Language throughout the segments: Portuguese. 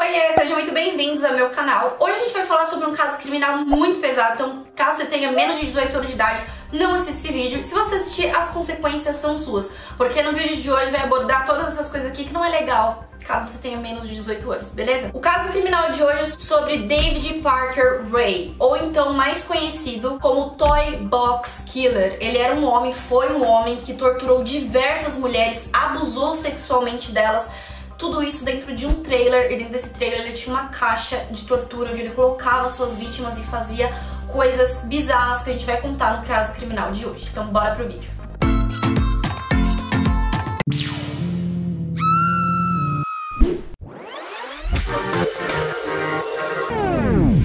Oiê, sejam muito bem-vindos ao meu canal. Hoje a gente vai falar sobre um caso criminal muito pesado, então caso você tenha menos de 18 anos de idade, não assista esse vídeo. Se você assistir, as consequências são suas, porque no vídeo de hoje vai abordar todas essas coisas aqui que não é legal caso você tenha menos de 18 anos, beleza? O caso criminal de hoje é sobre David Parker Ray, ou então mais conhecido como Toy Box Killer. Ele era um homem, foi um homem que torturou diversas mulheres, abusou sexualmente delas. Tudo isso dentro de um trailer, e dentro desse trailer ele tinha uma caixa de tortura onde ele colocava suas vítimas e fazia coisas bizarras que a gente vai contar no caso criminal de hoje. Então bora pro vídeo.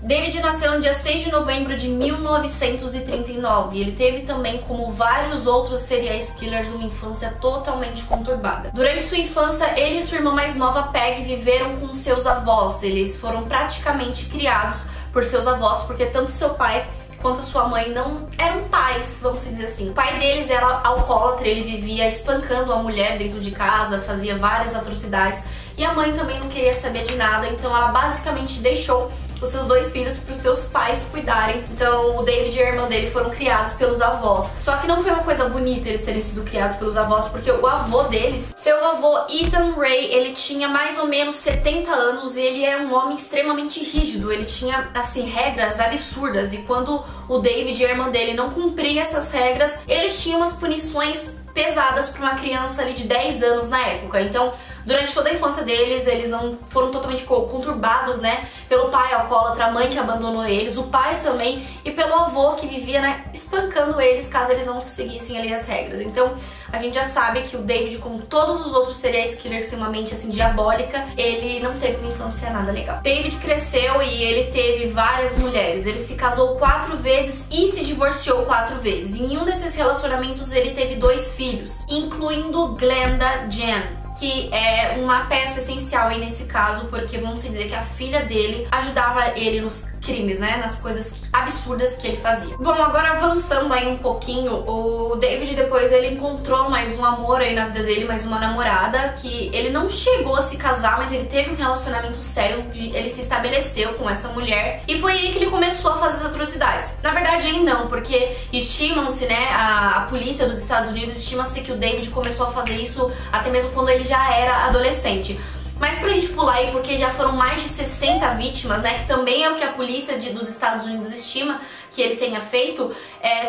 David nasceu no dia 6 de novembro de 1939 e ele teve também, como vários outros serial killers, uma infância totalmente conturbada. Durante sua infância, ele e sua irmã mais nova, Peg, viveram com seus avós. Eles foram praticamente criados por seus avós, porque tanto seu pai quanto a sua mãe não eram pais, vamos dizer assim. O pai deles era alcoólatra, ele vivia espancando a mulher dentro de casa, fazia várias atrocidades, e a mãe também não queria saber de nada, então ela basicamente deixou os seus dois filhos para os seus pais cuidarem. Então o David e a irmã dele foram criados pelos avós. Só que não foi uma coisa bonita eles terem sido criados pelos avós, porque o avô deles, seu avô Ethan Ray, ele tinha mais ou menos 70 anos e ele era um homem extremamente rígido. Ele tinha, assim, regras absurdas, e quando o David e a irmã dele não cumpriam essas regras, eles tinham umas punições pesadas para uma criança ali de 10 anos na época. Então, durante toda a infância deles, eles não foram totalmente conturbados, né, pelo pai alcoólatra, a mãe que abandonou eles, o pai também, e pelo avô que vivia, né, espancando eles caso eles não seguissem ali as regras. Então, a gente já sabe que o David, como todos os outros serial killers que têm uma mente assim diabólica, ele não teve uma infância nada legal. David cresceu e ele teve várias mulheres. Ele se casou 4 vezes e se divorciou 4 vezes. Em um desses relacionamentos ele teve 2 filhos, incluindo Glenda Jen, que é uma peça essencial aí nesse caso, porque vamos dizer que a filha dele ajudava ele nos crimes, né, nas coisas absurdas que ele fazia. Bom, agora avançando aí um pouquinho, o David depois ele encontrou mais um amor aí na vida dele, mais uma namorada, que ele não chegou a se casar, mas ele teve um relacionamento sério, ele se estabeleceu com essa mulher, e foi aí que ele começou a fazer as atrocidades. Na verdade aí não, porque estimam-se, né, a polícia dos Estados Unidos estima-se que o David começou a fazer isso até mesmo quando ele já era adolescente. Mas pra gente pular aí, porque já foram mais de 60 vítimas, né, que também é o que a polícia dos Estados Unidos estima que ele tenha feito,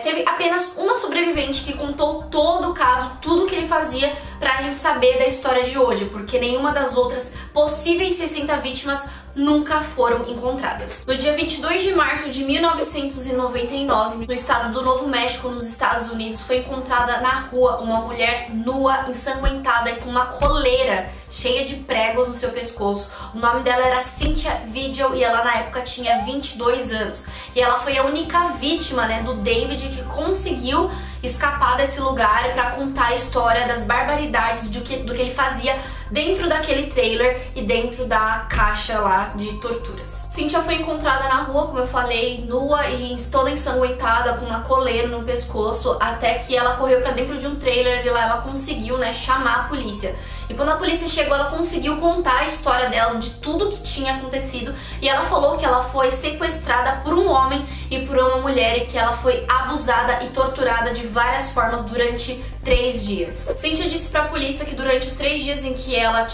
teve apenas uma sobrevivente que contou todo o caso, tudo que ele fazia, pra gente saber da história de hoje, porque nenhuma das outras possíveis 60 vítimas nunca foram encontradas. No dia 22 de março de 1999, no estado do Novo México, nos Estados Unidos, foi encontrada na rua uma mulher nua, ensanguentada e com uma coleira cheia de pregos no seu pescoço. O nome dela era Cynthia Vigil e ela na época tinha 22 anos. E ela foi a única vítima, né, do David que conseguiu escapar desse lugar para contar a história das barbaridades do que ele fazia dentro daquele trailer e dentro da caixa lá de torturas. Cynthia foi encontrada na rua, como eu falei, nua e toda ensanguentada, com uma coleira no pescoço, até que ela correu para dentro de um trailer e lá ela conseguiu, né, chamar a polícia. E quando a polícia chegou, ela conseguiu contar a história dela, de tudo que tinha acontecido, e ela falou que ela foi sequestrada por um homem e por uma mulher e que ela foi abusada e torturada de várias formas durante 3 dias. Cynthia disse pra polícia que durante os 3 dias em que ela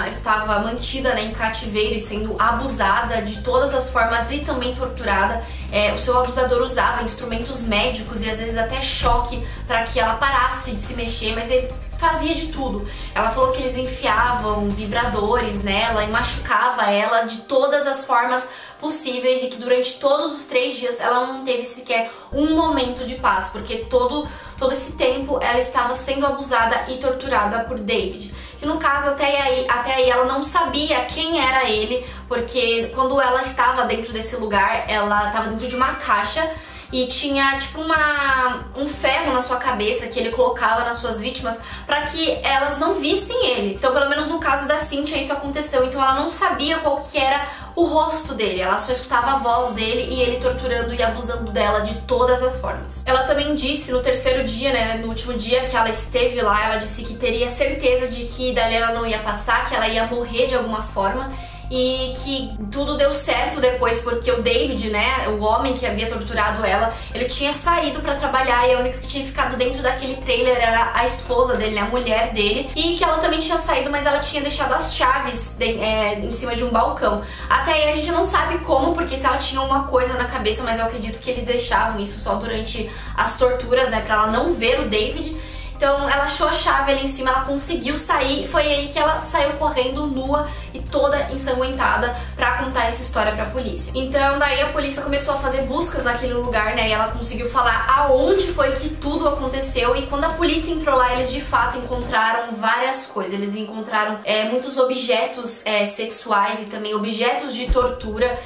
estava mantida, né, em cativeiro e sendo abusada de todas as formas e também torturada, o seu abusador usava instrumentos médicos e às vezes até choque para que ela parasse de se mexer, mas ele fazia de tudo. Ela falou que eles enfiavam vibradores nela e machucava ela de todas as formas possíveis, e que durante todos os 3 dias ela não teve sequer um momento de paz, porque todo esse tempo ela estava sendo abusada e torturada por David. Que no caso até aí ela não sabia quem era ele, porque quando ela estava dentro desse lugar, ela estava dentro de uma caixa e tinha tipo um ferro na sua cabeça que ele colocava nas suas vítimas para que elas não vissem ele. Então, pelo menos no caso da Cynthia, isso aconteceu. Então ela não sabia qual que era o rosto dele, ela só escutava a voz dele e ele torturando e abusando dela de todas as formas. Ela também disse no 3º dia, né, no último dia que ela esteve lá, ela disse que teria certeza de que dali ela não ia passar, que ela ia morrer de alguma forma, e que tudo deu certo depois porque o David, né, o homem que havia torturado ela, ele tinha saído pra trabalhar e a única que tinha ficado dentro daquele trailer era a esposa dele, né, a mulher dele, e que ela também tinha saído, mas ela tinha deixado as chaves em cima de um balcão. Até aí a gente não sabe como, porque se ela tinha uma coisa na cabeça, mas eu acredito que eles deixavam isso só durante as torturas, né, pra ela não ver o David. Então ela achou a chave ali em cima, ela conseguiu sair e foi aí que ela saiu correndo nua e toda ensanguentada pra contar essa história pra polícia. Então daí a polícia começou a fazer buscas naquele lugar, né, e ela conseguiu falar aonde foi que tudo aconteceu, e quando a polícia entrou lá, eles de fato encontraram várias coisas. Eles encontraram muitos objetos sexuais e também objetos de tortura,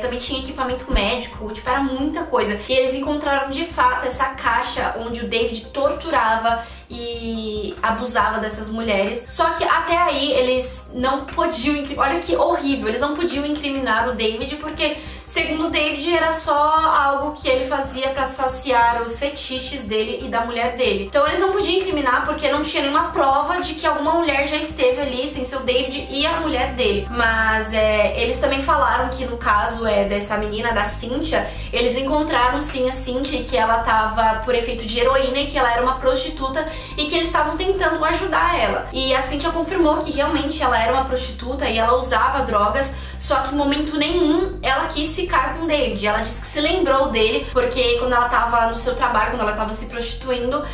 também tinha equipamento médico, tipo, era muita coisa. E eles encontraram de fato essa caixa onde o David torturava e abusava dessas mulheres. Só que até aí eles não podiam, olha que horrível, eles não podiam incriminar o David porque, segundo o David, era só algo que ele fazia pra saciar os fetiches dele e da mulher dele. Então eles não podiam incriminar porque não tinha nenhuma prova de que alguma mulher já esteve ali sem ser o David e a mulher dele. Mas eles também falaram que no caso dessa menina, da Cynthia, eles encontraram sim a Cynthia, que ela tava por efeito de heroína e que ela era uma prostituta e que eles estavam tentando ajudar ela. E a Cynthia confirmou que realmente ela era uma prostituta e ela usava drogas, só que em momento nenhum ela quis ficar com o David. Ela disse que se lembrou dele porque quando ela tava no seu trabalho, quando ela tava se prostituindo,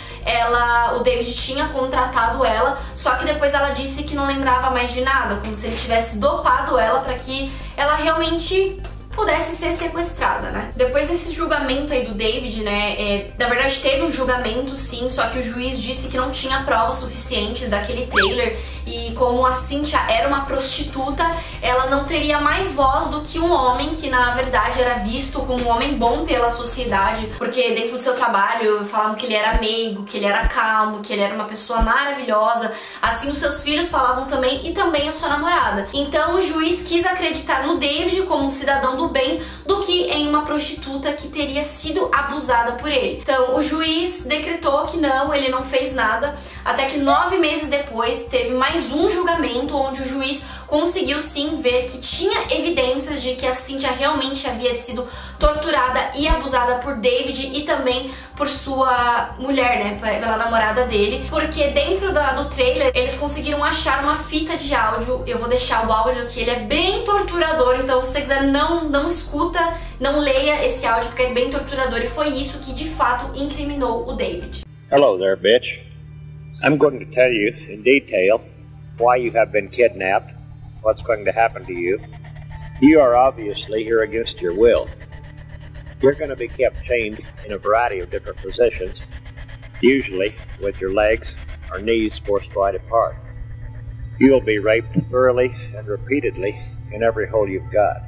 o David tinha contratado ela, só que depois ela disse que não lembrava mais de nada, como se ele tivesse dopado ela pra que ela realmente pudesse ser sequestrada, né? Depois desse julgamento aí do David, né, na verdade teve um julgamento sim, só que o juiz disse que não tinha provas suficientes daquele trailer e como a Cynthia era uma prostituta, ela não teria mais voz do que um homem que na verdade era visto como um homem bom pela sociedade, porque dentro do seu trabalho falavam que ele era meigo, que ele era calmo, que ele era uma pessoa maravilhosa, assim os seus filhos falavam também e também a sua namorada. Então o juiz quis acreditar no David como um cidadão do bem do que em uma prostituta que teria sido abusada por ele. Então o juiz decretou que não, ele não fez nada, até que 9 meses depois teve mais um julgamento onde o juiz conseguiu sim ver que tinha evidências de que a Cynthia realmente havia sido torturada e abusada por David e também por sua mulher, né, pela namorada dele, porque dentro do trailer eles conseguiram achar uma fita de áudio. Eu vou deixar o áudio aqui, ele é bem torturador, então se você quiser não escuta, não leia esse áudio porque é bem torturador e foi isso que de fato incriminou o David. Hello there, bitch. I'm going to tell you in detail why you have been kidnapped, what's going to happen to you. You are obviously here against your will. You're going to be kept chained in a variety of different positions, usually with your legs or knees forced wide apart. You will be raped thoroughly and repeatedly in every hole you've got.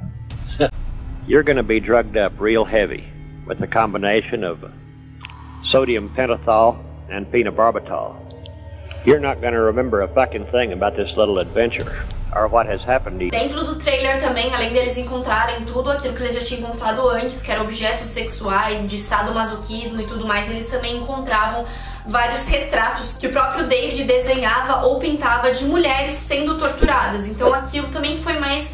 You're going to be drugged up real heavy with a combination of sodium pentothal and phenobarbital. You're not going to remember a fucking thing about this little adventure or what has happened to you. Dentro do trailer também, além deles encontrarem tudo aquilo que eles já tinham encontrado antes, que eram objetos sexuais, de sadomasoquismo e tudo mais, eles também encontravam vários retratos que o próprio David desenhava ou pintava de mulheres sendo torturadas. Então aquilo também foi mais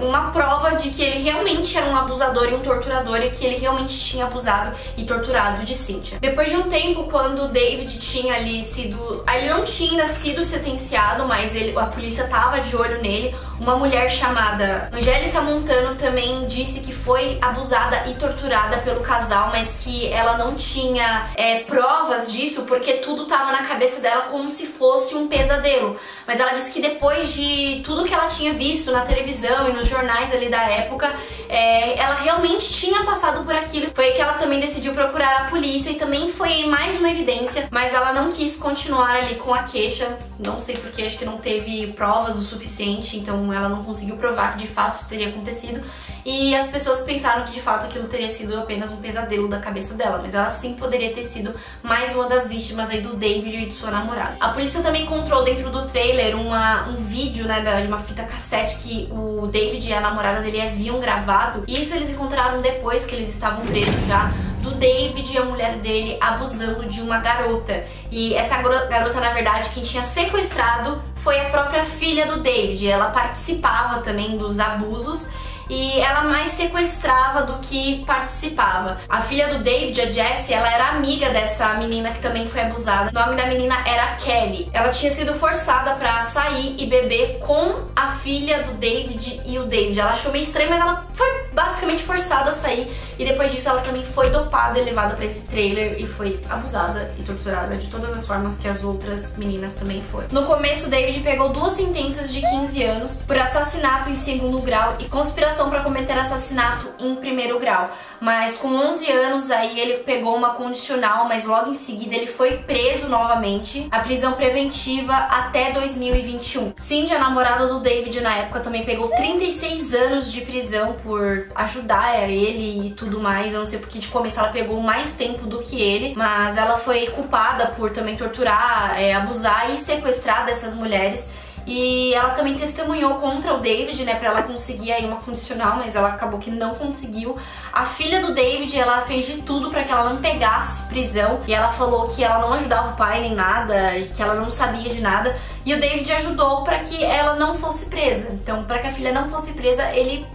uma prova de que ele realmente era um abusador e um torturador e que ele realmente tinha abusado e torturado de Cynthia. Depois de um tempo, quando o David tinha ali sido... Ele não tinha ainda sido sentenciado, mas a polícia tava de olho nele. Uma mulher chamada Angélica Montano também disse que foi abusada e torturada pelo casal, mas que ela não tinha provas disso porque tudo tava na cabeça dela como se fosse um pesadelo. Mas ela disse que depois de tudo que ela tinha visto na televisão e nos jornais ali da época, ela realmente tinha passado por aquilo. Foi aí que ela também decidiu procurar a polícia e também foi mais uma evidência, mas ela não quis continuar ali com a queixa. Não sei porque, acho que não teve provas o suficiente, então ela não conseguiu provar que de fato isso teria acontecido. E as pessoas pensaram que de fato aquilo teria sido apenas um pesadelo da cabeça dela, mas ela sim poderia ter sido mais uma das vítimas aí do David e de sua namorada. A polícia também encontrou dentro do trailer um vídeo, né, de uma fita cassete que o David e a namorada dele haviam gravado, e isso eles encontraram depois que eles estavam presos já, do David e a mulher dele abusando de uma garota. E essa garota, na verdade, quem tinha sequestrado foi a própria filha do David. Ela participava também dos abusos e ela mais sequestrava do que participava. A filha do David, a Jessie, ela era amiga dessa menina que também foi abusada. O nome da menina era Kelly. Ela tinha sido forçada pra sair e beber com a filha do David e o David. Ela achou meio estranho, mas ela foi basicamente forçada a sair. E depois disso ela também foi dopada e levada pra esse trailer e foi abusada e torturada de todas as formas que as outras meninas também foram. No começo, o David pegou 2 sentenças de 15 anos por assassinato em 2º grau e conspiração para cometer assassinato em 1º grau. Mas com 11 anos aí ele pegou uma condicional, mas logo em seguida ele foi preso novamente. A prisão preventiva até 2021. Cindy, a namorada do David na época, também pegou 36 anos de prisão por ajudar ele e tudo mais. Eu não sei porque de começo ela pegou mais tempo do que ele, mas ela foi culpada por também torturar, abusar e sequestrar dessas mulheres. E ela também testemunhou contra o David, né, pra ela conseguir aí uma condicional, mas ela acabou que não conseguiu. A filha do David, ela fez de tudo pra que ela não pegasse prisão, e ela falou que ela não ajudava o pai nem nada, e que ela não sabia de nada, e o David ajudou pra que ela não fosse presa. Então, pra que a filha não fosse presa, ele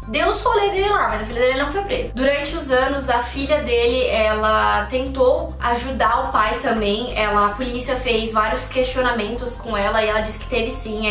deu os rolê dele lá, mas a filha dele não foi presa. Durante os anos, a filha dele, ela tentou ajudar o pai também. A polícia fez vários questionamentos com ela e ela disse que teve sim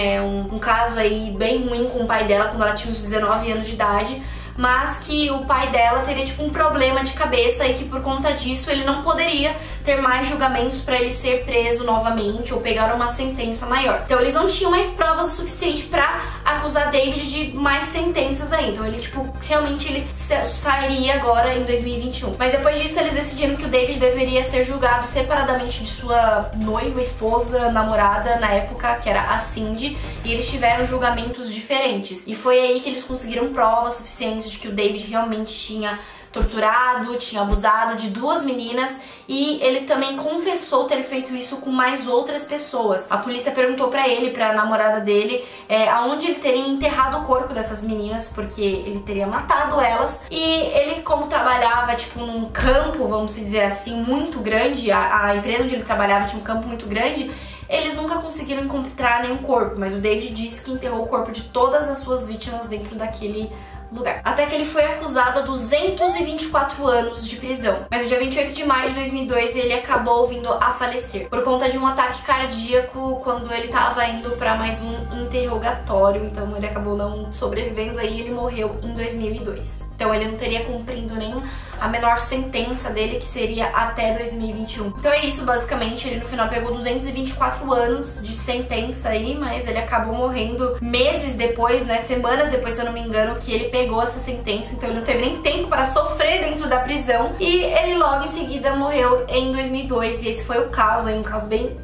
um caso aí bem ruim com o pai dela quando ela tinha uns 19 anos de idade, mas que o pai dela teria tipo um problema de cabeça e que por conta disso ele não poderia ter mais julgamentos para ele ser preso novamente ou pegar uma sentença maior. Então eles não tinham mais provas o suficiente para acusar David de mais sentenças aí. Então ele tipo realmente ele sairia agora em 2021. Mas depois disso eles decidiram que o David deveria ser julgado separadamente de sua noiva, esposa, namorada na época, que era a Cindy, e eles tiveram julgamentos diferentes. E foi aí que eles conseguiram provas suficientes de que o David realmente tinha torturado, tinha abusado de 2 meninas e ele também confessou ter feito isso com mais outras pessoas. A polícia perguntou pra ele, pra namorada dele, aonde ele teria enterrado o corpo dessas meninas, porque ele teria matado elas. E ele, como trabalhava tipo num campo, vamos dizer assim, muito grande, a empresa onde ele trabalhava tinha um campo muito grande, eles nunca conseguiram encontrar nenhum corpo, mas o David disse que enterrou o corpo de todas as suas vítimas dentro daquele lugar. Até que ele foi acusado a 224 anos de prisão. Mas no dia 28 de maio de 2002 ele acabou vindo a falecer por conta de um ataque cardíaco quando ele estava indo para mais um interrogatório. Então ele acabou não sobrevivendo aí, ele morreu em 2002. Então ele não teria cumprido nem a menor sentença dele, que seria até 2021. Então é isso, basicamente. Ele no final pegou 224 anos de sentença aí, mas ele acabou morrendo meses depois, né, semanas depois, se eu não me engano, que ele pegou essa sentença. Então ele não teve nem tempo para sofrer dentro da prisão. E ele logo em seguida morreu em 2002. E esse foi o caso, um caso bem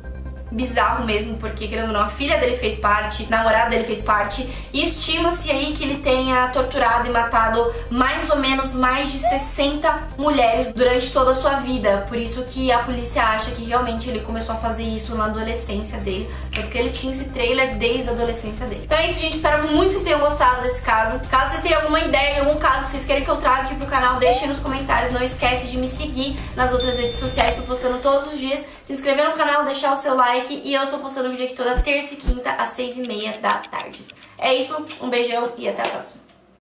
bizarro mesmo, porque querendo ou não, a filha dele fez parte, a namorada dele fez parte, e estima-se aí que ele tenha torturado e matado mais ou menos mais de 60 mulheres durante toda a sua vida. Por isso que a polícia acha que realmente ele começou a fazer isso na adolescência dele, porque ele tinha esse trailer desde a adolescência dele. Então é isso, gente, espero muito que vocês tenham gostado desse caso. Caso vocês tenham alguma ideia de algum caso que vocês querem que eu traga aqui pro canal, deixem nos comentários. Não esquece de me seguir nas outras redes sociais, tô postando todos os dias. Se inscrever no canal, deixar o seu like, e eu tô postando vídeo aqui toda terça e quinta às 6h30 da tarde. É isso, um beijão e até a próxima.